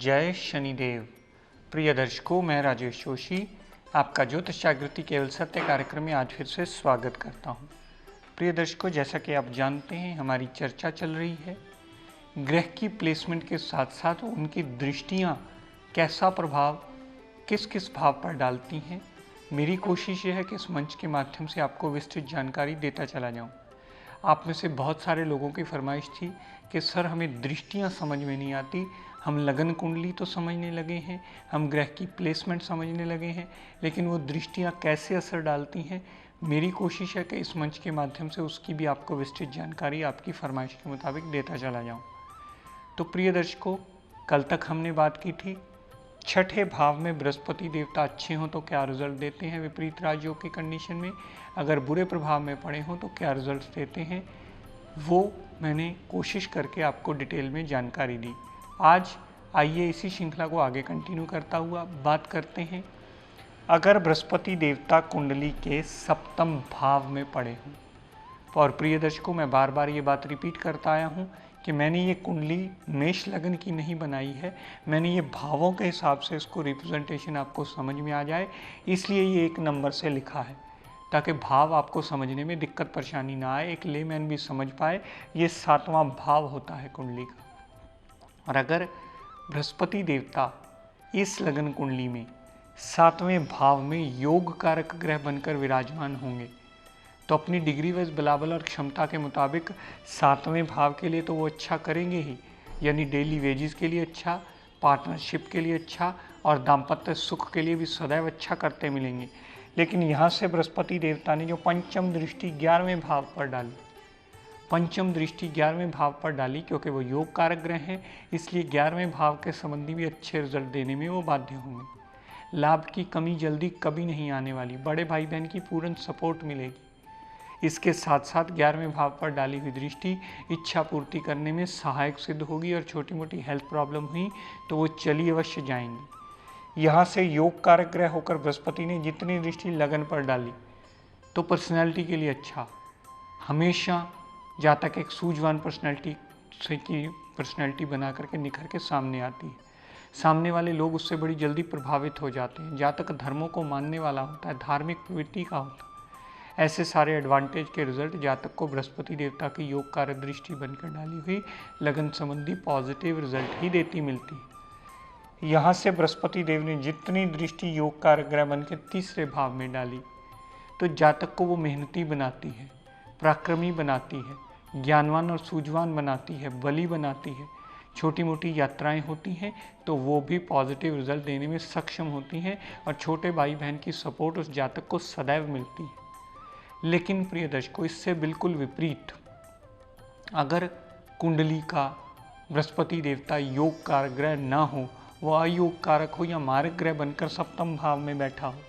जय शनिदेव। प्रिय दर्शकों, मैं राजेश जोशी आपका ज्योतिष जागृति केवल सत्य कार्यक्रम में आज फिर से स्वागत करता हूं। प्रिय दर्शकों, जैसा कि आप जानते हैं हमारी चर्चा चल रही है ग्रह की प्लेसमेंट के साथ साथ उनकी दृष्टियां कैसा प्रभाव किस किस भाव पर डालती हैं। मेरी कोशिश यह है कि इस मंच के माध्यम से आपको विस्तृत जानकारी देता चला जाऊं। आप में से बहुत सारे लोगों की फरमाइश थी कि सर हमें दृष्टियां समझ में नहीं आती, हम लगन कुंडली तो समझने लगे हैं, हम ग्रह की प्लेसमेंट समझने लगे हैं, लेकिन वो दृष्टियां कैसे असर डालती हैं। मेरी कोशिश है कि इस मंच के माध्यम से उसकी भी आपको विस्तृत जानकारी आपकी फरमाइश के मुताबिक देता चला जाऊं। तो प्रिय दर्शकों, कल तक हमने बात की थी छठे भाव में बृहस्पति देवता अच्छे हों तो क्या रिजल्ट देते हैं विपरीत राजयोग की कंडीशन में, अगर बुरे प्रभाव में पड़े हों तो क्या रिजल्ट देते हैं, वो मैंने कोशिश करके आपको डिटेल में जानकारी दी। आज आइए इसी श्रृंखला को आगे कंटिन्यू करता हुआ बात करते हैं अगर बृहस्पति देवता कुंडली के सप्तम भाव में पड़े हों। और प्रिय दर्शकों, मैं बार बार ये बात रिपीट करता आया हूँ कि मैंने ये कुंडली मेष लगन की नहीं बनाई है, मैंने ये भावों के हिसाब से इसको रिप्रेजेंटेशन आपको समझ में आ जाए, इसलिए ये एक नंबर से लिखा है ताकि भाव आपको समझने में दिक्कत परेशानी ना आए, एक लेमैन भी समझ पाए। ये सातवां भाव होता है कुंडली का। और अगर बृहस्पति देवता इस लगन कुंडली में सातवें भाव में योग कारक ग्रह बनकर विराजमान होंगे तो अपनी डिग्री वाइज बलाबल और क्षमता के मुताबिक सातवें भाव के लिए तो वो अच्छा करेंगे ही, यानी डेली वेजेस के लिए अच्छा, पार्टनरशिप के लिए अच्छा और दाम्पत्य सुख के लिए भी सदैव अच्छा करते मिलेंगे। लेकिन यहाँ से बृहस्पति देवता ने जो पंचम दृष्टि 11वें भाव पर डाली, पंचम दृष्टि 11वें भाव पर डाली, क्योंकि वो योग कारक ग्रह हैं इसलिए 11वें भाव के संबंधी भी अच्छे रिजल्ट देने में वो बाध्य होंगे। लाभ की कमी जल्दी कभी नहीं आने वाली, बड़े भाई बहन की पूर्ण सपोर्ट मिलेगी। इसके साथ साथ 11वें भाव पर डाली हुई दृष्टि इच्छा पूर्ति करने में सहायक सिद्ध होगी और छोटी मोटी हेल्थ प्रॉब्लम हुई तो वो चली अवश्य जाएंगी। यहाँ से योग कारक ग्रह होकर बृहस्पति ने जितनी दृष्टि लगन पर डाली तो पर्सनैलिटी के लिए अच्छा, हमेशा जातक एक सूझवान पर्सनैलिटी से की पर्सनैलिटी बना करके निखर के सामने आती है, सामने वाले लोग उससे बड़ी जल्दी प्रभावित हो जाते हैं। जातक धर्मों को मानने वाला होता है, धार्मिक प्रवृत्ति का होता है। ऐसे सारे एडवांटेज के रिजल्ट जातक को बृहस्पति देवता की योग कारक दृष्टि बनकर डाली हुई लगन संबंधी पॉजिटिव रिजल्ट ही देती मिलती है। यहाँ से बृहस्पति देव ने जितनी दृष्टि योग कारक ग्रह बन के तीसरे भाव में डाली तो जातक को वो मेहनती बनाती है, पराक्रमी बनाती है, ज्ञानवान और सूझवान बनाती है, बली बनाती है। छोटी मोटी यात्राएं होती हैं तो वो भी पॉजिटिव रिजल्ट देने में सक्षम होती हैं और छोटे भाई बहन की सपोर्ट उस जातक को सदैव मिलती है। लेकिन प्रिय दर्शकों, इससे बिल्कुल विपरीत अगर कुंडली का बृहस्पति देवता योग कारक ग्रह ना हो, वो अयोग कारक हो या मारक ग्रह बनकर सप्तम भाव में बैठा हो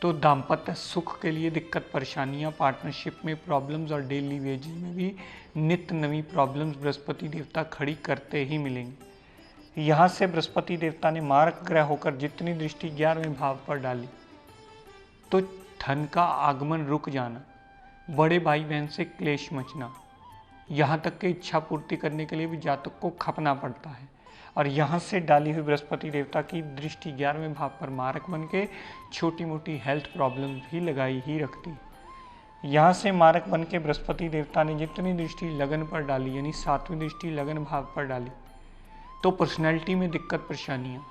तो दाम्पत्य सुख के लिए दिक्कत परेशानियां, पार्टनरशिप में प्रॉब्लम्स और डेली वेजेस में भी नित्य नवी प्रॉब्लम्स बृहस्पति देवता खड़ी करते ही मिलेंगे। यहाँ से बृहस्पति देवता ने मारक ग्रह होकर जितनी दृष्टि 11वें भाव पर डाली तो धन का आगमन रुक जाना, बड़े भाई बहन से क्लेश मचना, यहाँ तक कि इच्छा पूर्ति करने के लिए भी जातक को खपना पड़ता है। और यहाँ से डाली हुई बृहस्पति देवता की दृष्टि 11वें भाव पर मारक बन के छोटी मोटी हेल्थ प्रॉब्लम भी लगाई ही रखती है। यहाँ से मारक बन के बृहस्पति देवता ने जितनी दृष्टि लगन पर डाली, यानी सातवीं दृष्टि लगन भाव पर डाली तो पर्सनैलिटी में दिक्कत परेशानियाँ,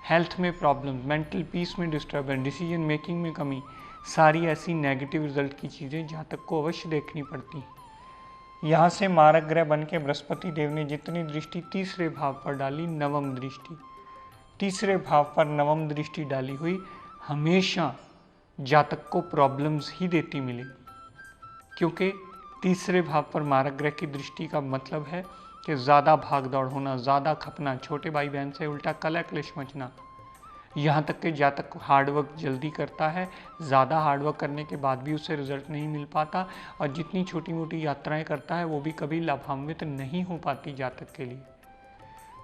हेल्थ में प्रॉब्लम, मेंटल पीस में डिस्टर्बेंस, डिसीजन मेकिंग में कमी, सारी ऐसी नेगेटिव रिजल्ट की चीज़ें जातक को अवश्य देखनी पड़ती हैं। यहाँ से मारक ग्रह बन के बृहस्पति देव ने जितनी दृष्टि तीसरे भाव पर डाली, नवम दृष्टि, तीसरे भाव पर नवम दृष्टि डाली हुई हमेशा जातक को प्रॉब्लम्स ही देती मिलेगी, क्योंकि तीसरे भाव पर मारक ग्रह की दृष्टि का मतलब है कि ज़्यादा भाग दौड़ होना, ज़्यादा खपना, छोटे भाई बहन से उल्टा कलह क्लेश मचना, यहाँ तक कि जातक हार्डवर्क जल्दी करता है, ज़्यादा हार्डवर्क करने के बाद भी उसे रिजल्ट नहीं मिल पाता और जितनी छोटी मोटी यात्राएं करता है वो भी कभी लाभान्वित नहीं हो पाती जातक के लिए।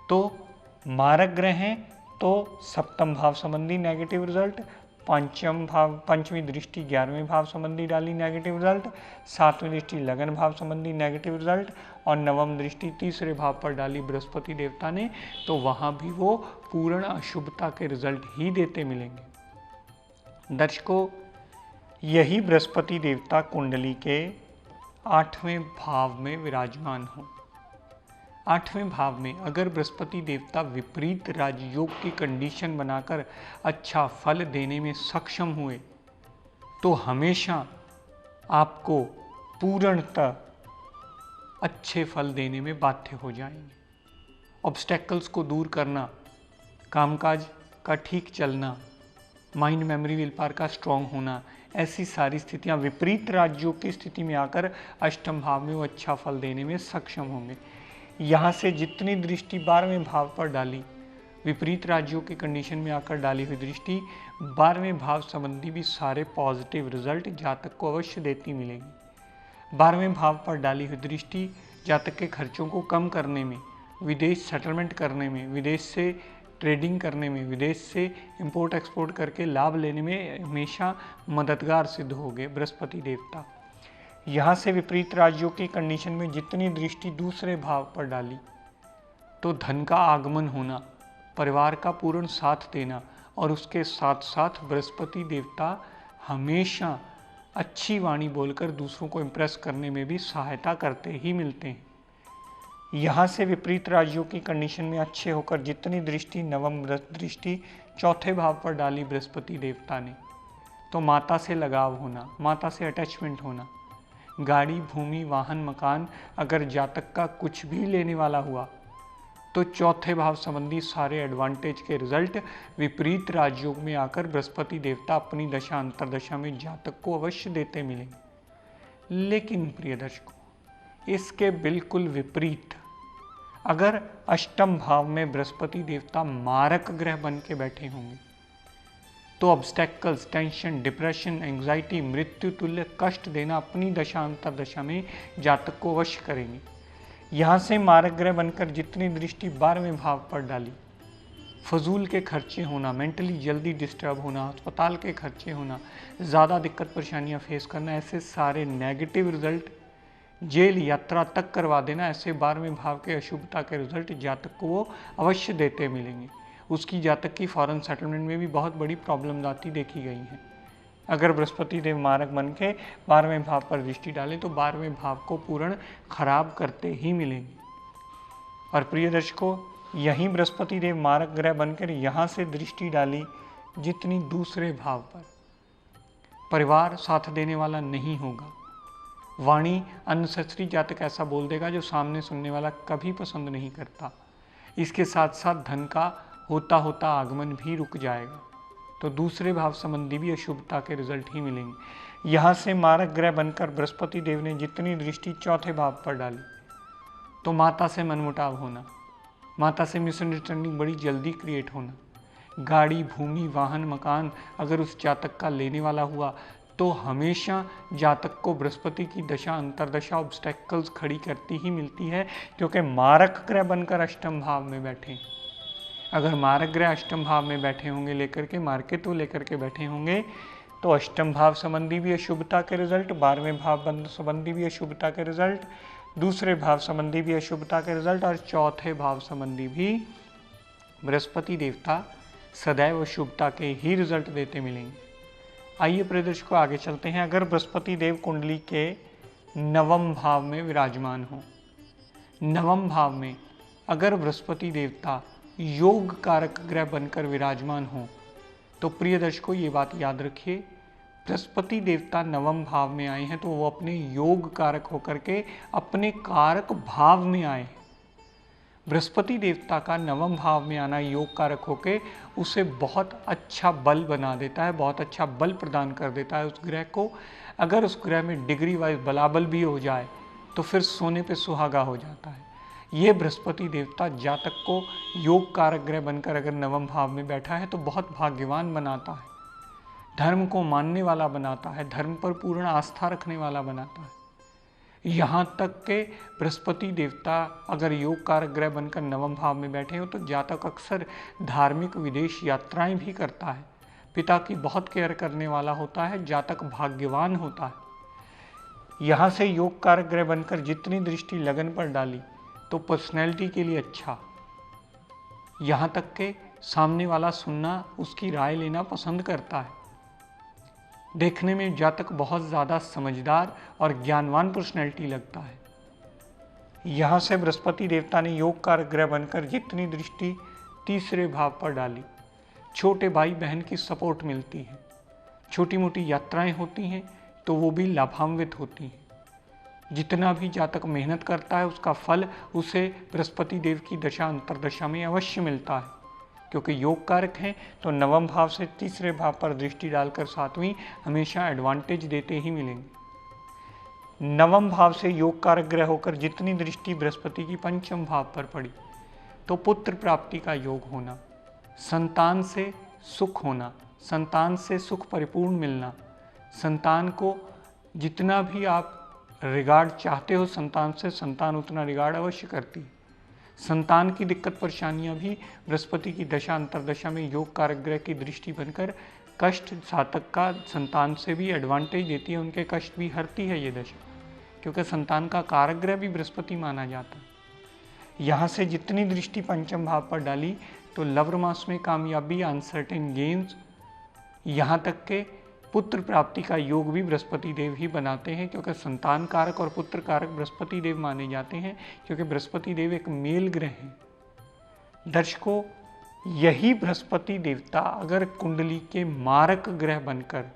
तो मारक ग्रह हैं तो सप्तम भाव संबंधी नेगेटिव रिजल्ट, पंचमी दृष्टि 11वें भाव संबंधी डाली, नेगेटिव रिजल्ट। 7वीं दृष्टि लगन भाव संबंधी, नेगेटिव रिजल्ट। और 9वीं दृष्टि तीसरे भाव पर डाली बृहस्पति देवता ने, तो वहाँ भी वो पूर्ण अशुभता के रिजल्ट ही देते मिलेंगे। दर्शकों, यही बृहस्पति देवता कुंडली के 8वें भाव में विराजमान हो। 8वें भाव में अगर बृहस्पति देवता विपरीत राजयोग की कंडीशन बनाकर अच्छा फल देने में सक्षम हुए तो हमेशा आपको पूर्णतः अच्छे फल देने में बाध्य हो जाएंगे। ऑब्स्टेकल्स को दूर करना, कामकाज का ठीक चलना, माइंड मेमोरी विल पावर का स्ट्रांग होना, ऐसी सारी स्थितियां विपरीत राजयोग की स्थिति में आकर अष्टम भाव में वो अच्छा फल देने में सक्षम होंगे। यहाँ से जितनी दृष्टि 12वें भाव पर डाली, विपरीत राज्यों की कंडीशन में आकर डाली हुई दृष्टि 12वें भाव संबंधी भी सारे पॉजिटिव रिजल्ट जातक को अवश्य देती मिलेगी। 12वें भाव पर डाली हुई दृष्टि जातक के खर्चों को कम करने में, विदेश सेटलमेंट करने में, विदेश से ट्रेडिंग करने में, विदेश से इंपोर्ट एक्सपोर्ट करके लाभ लेने में हमेशा मददगार सिद्ध होंगे बृहस्पति देवता। यहाँ से विपरीत राज्यों की कंडीशन में जितनी दृष्टि दूसरे भाव पर डाली, तो धन का आगमन होना, परिवार का पूर्ण साथ देना और उसके साथ साथ बृहस्पति देवता हमेशा अच्छी वाणी बोलकर दूसरों को इम्प्रेस करने में भी सहायता करते ही मिलते हैं। यहाँ से विपरीत राज्यों की कंडीशन में अच्छे होकर जितनी दृष्टि नवम दृष्टि चौथे भाव पर डाली बृहस्पति देवता ने, तो माता से लगाव होना, माता से अटैचमेंट होना, गाड़ी, भूमि, वाहन, मकान अगर जातक का कुछ भी लेने वाला हुआ तो चौथे भाव संबंधी सारे एडवांटेज के रिजल्ट विपरीत राजयोग में आकर बृहस्पति देवता अपनी दशा अंतरदशा में जातक को अवश्य देते मिलेंगे। लेकिन प्रिय दर्शकों, इसके बिल्कुल विपरीत अगर अष्टम भाव में बृहस्पति देवता मारक ग्रह बन के बैठे होंगे तो ऑब्स्टेकल्स, टेंशन, डिप्रेशन, एंग्जाइटी, मृत्यु तुल्य कष्ट देना अपनी दशा अंतरदशा में जातक को अवश्य करेंगे। यहाँ से मारक ग्रह बनकर जितनी दृष्टि 12वें भाव पर डाली, फजूल के खर्चे होना, मेंटली जल्दी डिस्टर्ब होना, अस्पताल के खर्चे होना, ज़्यादा दिक्कत परेशानियाँ फेस करना, ऐसे सारे नेगेटिव रिजल्ट, जेल यात्रा तक करवा देना, ऐसे 12वें भाव के अशुभता के रिजल्ट जातक को वो अवश्य देते मिलेंगे। उसकी जातक की फॉरेन सेटलमेंट में भी बहुत बड़ी प्रॉब्लम आती देखी गई हैं। अगर बृहस्पति देव मारक बन के 12वें भाव पर दृष्टि डालें तो 12वें भाव को पूर्ण खराब करते ही मिलेंगे। और प्रिय दर्शकों, यहीं बृहस्पति देव मारक ग्रह बनकर यहाँ से दृष्टि डाली जितनी दूसरे भाव पर, परिवार साथ देने वाला नहीं होगा, वाणी अननेसेसरी जातक ऐसा बोल देगा जो सामने सुनने वाला कभी पसंद नहीं करता। इसके साथ साथ धन का होता होता आगमन भी रुक जाएगा, तो दूसरे भाव संबंधी भी अशुभता के रिजल्ट ही मिलेंगे। यहाँ से मारक ग्रह बनकर बृहस्पति देव ने जितनी दृष्टि चौथे भाव पर डाली, तो माता से मनमुटाव होना, माता से मिसअंडरस्टैंडिंग बड़ी जल्दी क्रिएट होना, गाड़ी, भूमि, वाहन, मकान अगर उस जातक का लेने वाला हुआ तो हमेशा जातक को बृहस्पति की दशा अंतरदशा ऑब्स्टेकल्स खड़ी करती ही मिलती है, क्योंकि मारक ग्रह बनकर अष्टम भाव में बैठे। अगर मारक ग्रह अष्टम भाव में बैठे होंगे लेकर के, मार्केट लेकर के बैठे होंगे, तो अष्टम भाव संबंधी भी अशुभता के रिजल्ट, 12वें भाव संबंधी भी अशुभता के रिजल्ट, दूसरे भाव संबंधी भी अशुभता के रिजल्ट और चौथे भाव संबंधी भी बृहस्पति देवता सदैव अशुभता के ही रिजल्ट देते मिलेंगे। आइए प्रिय दर्शकों, आगे चलते हैं। अगर बृहस्पति देव कुंडली के 9वें भाव में विराजमान हो, 9वें भाव में अगर बृहस्पति देवता योग कारक ग्रह बनकर विराजमान हो, तो प्रिय दर्शकों ये बात याद रखिए, बृहस्पति देवता 9वें भाव में आए हैं तो वो अपने योग कारक होकर के अपने कारक भाव में आए हैं। बृहस्पति देवता का 9वें भाव में आना योग कारक होके उसे बहुत अच्छा बल बना देता है, बहुत अच्छा बल प्रदान कर देता है उस ग्रह को। अगर उस ग्रह में डिग्री वाइज बलाबल भी हो जाए तो फिर सोने पे सुहागा हो जाता है। ये बृहस्पति देवता जातक को योग कारक ग्रह बनकर अगर 9वें भाव में बैठा है तो बहुत भाग्यवान बनाता है, धर्म को मानने वाला बनाता है, धर्म पर पूर्ण आस्था रखने वाला बनाता है। यहाँ तक के बृहस्पति देवता अगर योग कारक ग्रह बनकर 9वें भाव में बैठे हो तो जातक अक्सर धार्मिक विदेश यात्राएं भी करता है, पिता की बहुत केयर करने वाला होता है, जातक भाग्यवान होता है। यहाँ से योग कारक ग्रह बनकर जितनी दृष्टि लगन पर डाली तो पर्सनैलिटी के लिए अच्छा, यहाँ तक के सामने वाला सुनना, उसकी राय लेना पसंद करता है। देखने में जातक बहुत ज़्यादा समझदार और ज्ञानवान पर्सनैलिटी लगता है। यहाँ से बृहस्पति देवता ने योग कारक ग्रह बनकर जितनी दृष्टि तीसरे भाव पर डाली, छोटे भाई बहन की सपोर्ट मिलती है, छोटी मोटी यात्राएं होती हैं तो वो भी लाभान्वित होती हैं। जितना भी जातक मेहनत करता है उसका फल उसे बृहस्पति देव की दशा अंतरदशा में अवश्य मिलता है, क्योंकि योग कारक हैं तो नवम भाव से तीसरे भाव पर दृष्टि डालकर सातवीं हमेशा एडवांटेज देते ही मिलेंगे। नवम भाव से योग कारक ग्रह होकर जितनी दृष्टि बृहस्पति की पंचम भाव पर पड़ी तो पुत्र प्राप्ति का योग होना, संतान से सुख होना, संतान से सुख परिपूर्ण मिलना, संतान को जितना भी आप रिगार्ड चाहते हो संतान से, संतान उतना रिगार्ड अवश्य करती है। संतान की दिक्कत परेशानियां भी बृहस्पति की दशा अंतरदशा में योग कारक ग्रह की दृष्टि बनकर कष्ट जातक का संतान से भी एडवांटेज देती है, उनके कष्ट भी हरती है ये दशा, क्योंकि संतान का कारक ग्रह भी बृहस्पति माना जाता है। यहाँ से जितनी दृष्टि पंचम भाव पर डाली तो लव मास में कामयाबी, अनसर्टेन गेन्स, यहाँ तक के पुत्र प्राप्ति का योग भी बृहस्पति देव ही बनाते हैं, क्योंकि संतान कारक और पुत्र कारक बृहस्पति देव माने जाते हैं, क्योंकि बृहस्पति देव एक मेल ग्रह हैं। दर्शकों, यही बृहस्पति देवता अगर कुंडली के मारक ग्रह बनकर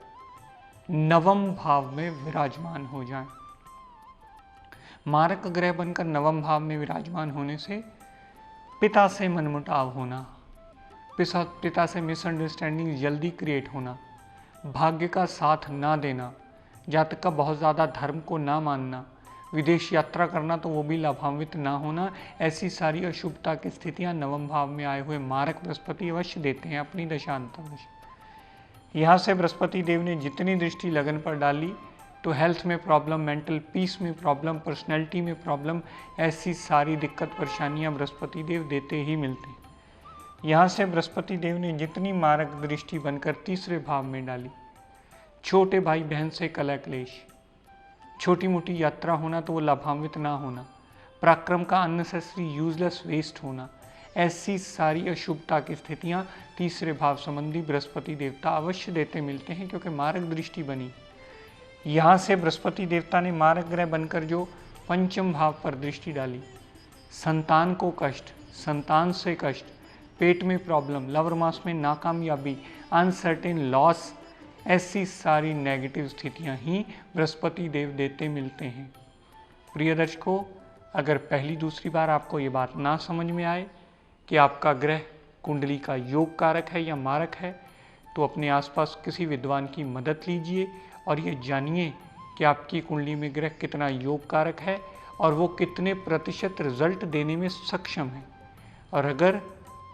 नवम भाव में विराजमान हो जाए, मारक ग्रह बनकर नवम भाव में विराजमान होने से पिता से मनमुटाव होना, पिता से मिसअंडरस्टैंडिंग जल्दी क्रिएट होना, भाग्य का साथ ना देना, जातक का बहुत ज़्यादा धर्म को ना मानना, विदेश यात्रा करना तो वो भी लाभान्वित ना होना, ऐसी सारी अशुभता की स्थितियां नवम भाव में आए हुए मारक बृहस्पति अवश्य देते हैं अपनी दशा अंतर्दशा। यहाँ से बृहस्पति देव ने जितनी दृष्टि लगन पर डाली तो हेल्थ में प्रॉब्लम, मेंटल पीस में प्रॉब्लम, पर्सनैलिटी में प्रॉब्लम, ऐसी सारी दिक्कत परेशानियाँ बृहस्पति देव देते ही मिलते हैं। यहाँ से बृहस्पति देव ने जितनी मारक दृष्टि बनकर तीसरे भाव में डाली, छोटे भाई बहन से कलह क्लेश, छोटी मोटी यात्रा होना तो वो लाभान्वित ना होना, पराक्रम का अननेसेसरी यूजलेस वेस्ट होना, ऐसी सारी अशुभता की स्थितियाँ तीसरे भाव संबंधी बृहस्पति देवता अवश्य देते मिलते हैं, क्योंकि मारक दृष्टि बनी। यहाँ से बृहस्पति देवता ने मारक ग्रह बनकर जो पंचम भाव पर दृष्टि डाली, संतान को कष्ट, संतान से कष्ट, पेट में प्रॉब्लम, लव मास में नाकामयाबी, अनसर्टेन लॉस, ऐसी सारी नेगेटिव स्थितियां ही बृहस्पति देव देते मिलते हैं। प्रिय दर्शकों, अगर पहली दूसरी बार आपको ये बात ना समझ में आए कि आपका ग्रह कुंडली का योग कारक है या मारक है, तो अपने आसपास किसी विद्वान की मदद लीजिए और ये जानिए कि आपकी कुंडली में ग्रह कितना योग कारक है और वो कितने प्रतिशत रिजल्ट देने में सक्षम है। और अगर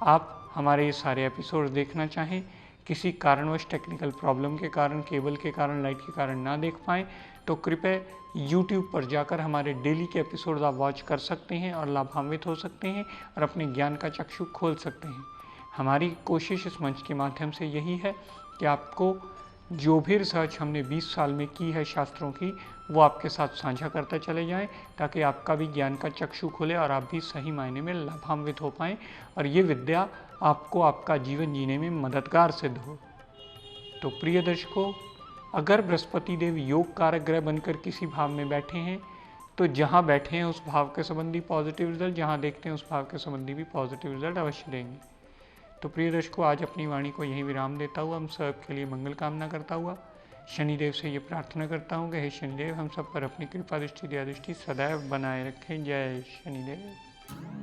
आप हमारे ये सारे एपिसोड देखना चाहें, किसी कारणवश टेक्निकल प्रॉब्लम के कारण, केबल के कारण, लाइट के कारण ना देख पाएँ, तो कृपया YouTube पर जाकर हमारे डेली के एपिसोड आप वॉच कर सकते हैं और लाभान्वित हो सकते हैं और अपने ज्ञान का चक्षु खोल सकते हैं। हमारी कोशिश इस मंच के माध्यम से यही है कि आपको जो भी रिसर्च हमने 20 साल में की है शास्त्रों की, वो आपके साथ साझा करते चले जाएं, ताकि आपका भी ज्ञान का चक्षु खुले और आप भी सही मायने में लाभान्वित हो पाएँ और ये विद्या आपको आपका जीवन जीने में मददगार सिद्ध हो। तो प्रिय दर्शकों, अगर बृहस्पति देव योग कारक ग्रह बनकर किसी भाव में बैठे हैं, तो जहाँ बैठे हैं उस भाव के संबंधी पॉजिटिव रिजल्ट, जहाँ देखते हैं उस भाव के संबंधी भी पॉजिटिव रिजल्ट अवश्य देंगे। तो प्रिय दर्शकों, आज अपनी वाणी को यहीं विराम देता हुआ हम सब के लिए मंगल कामना करता हुआ शनिदेव से ये प्रार्थना करता हूँ कि हे शनिदेव, हम सब पर अपनी कृपा दृष्टि, दया दृष्टि सदैव बनाए रखें। जय शनिदेव।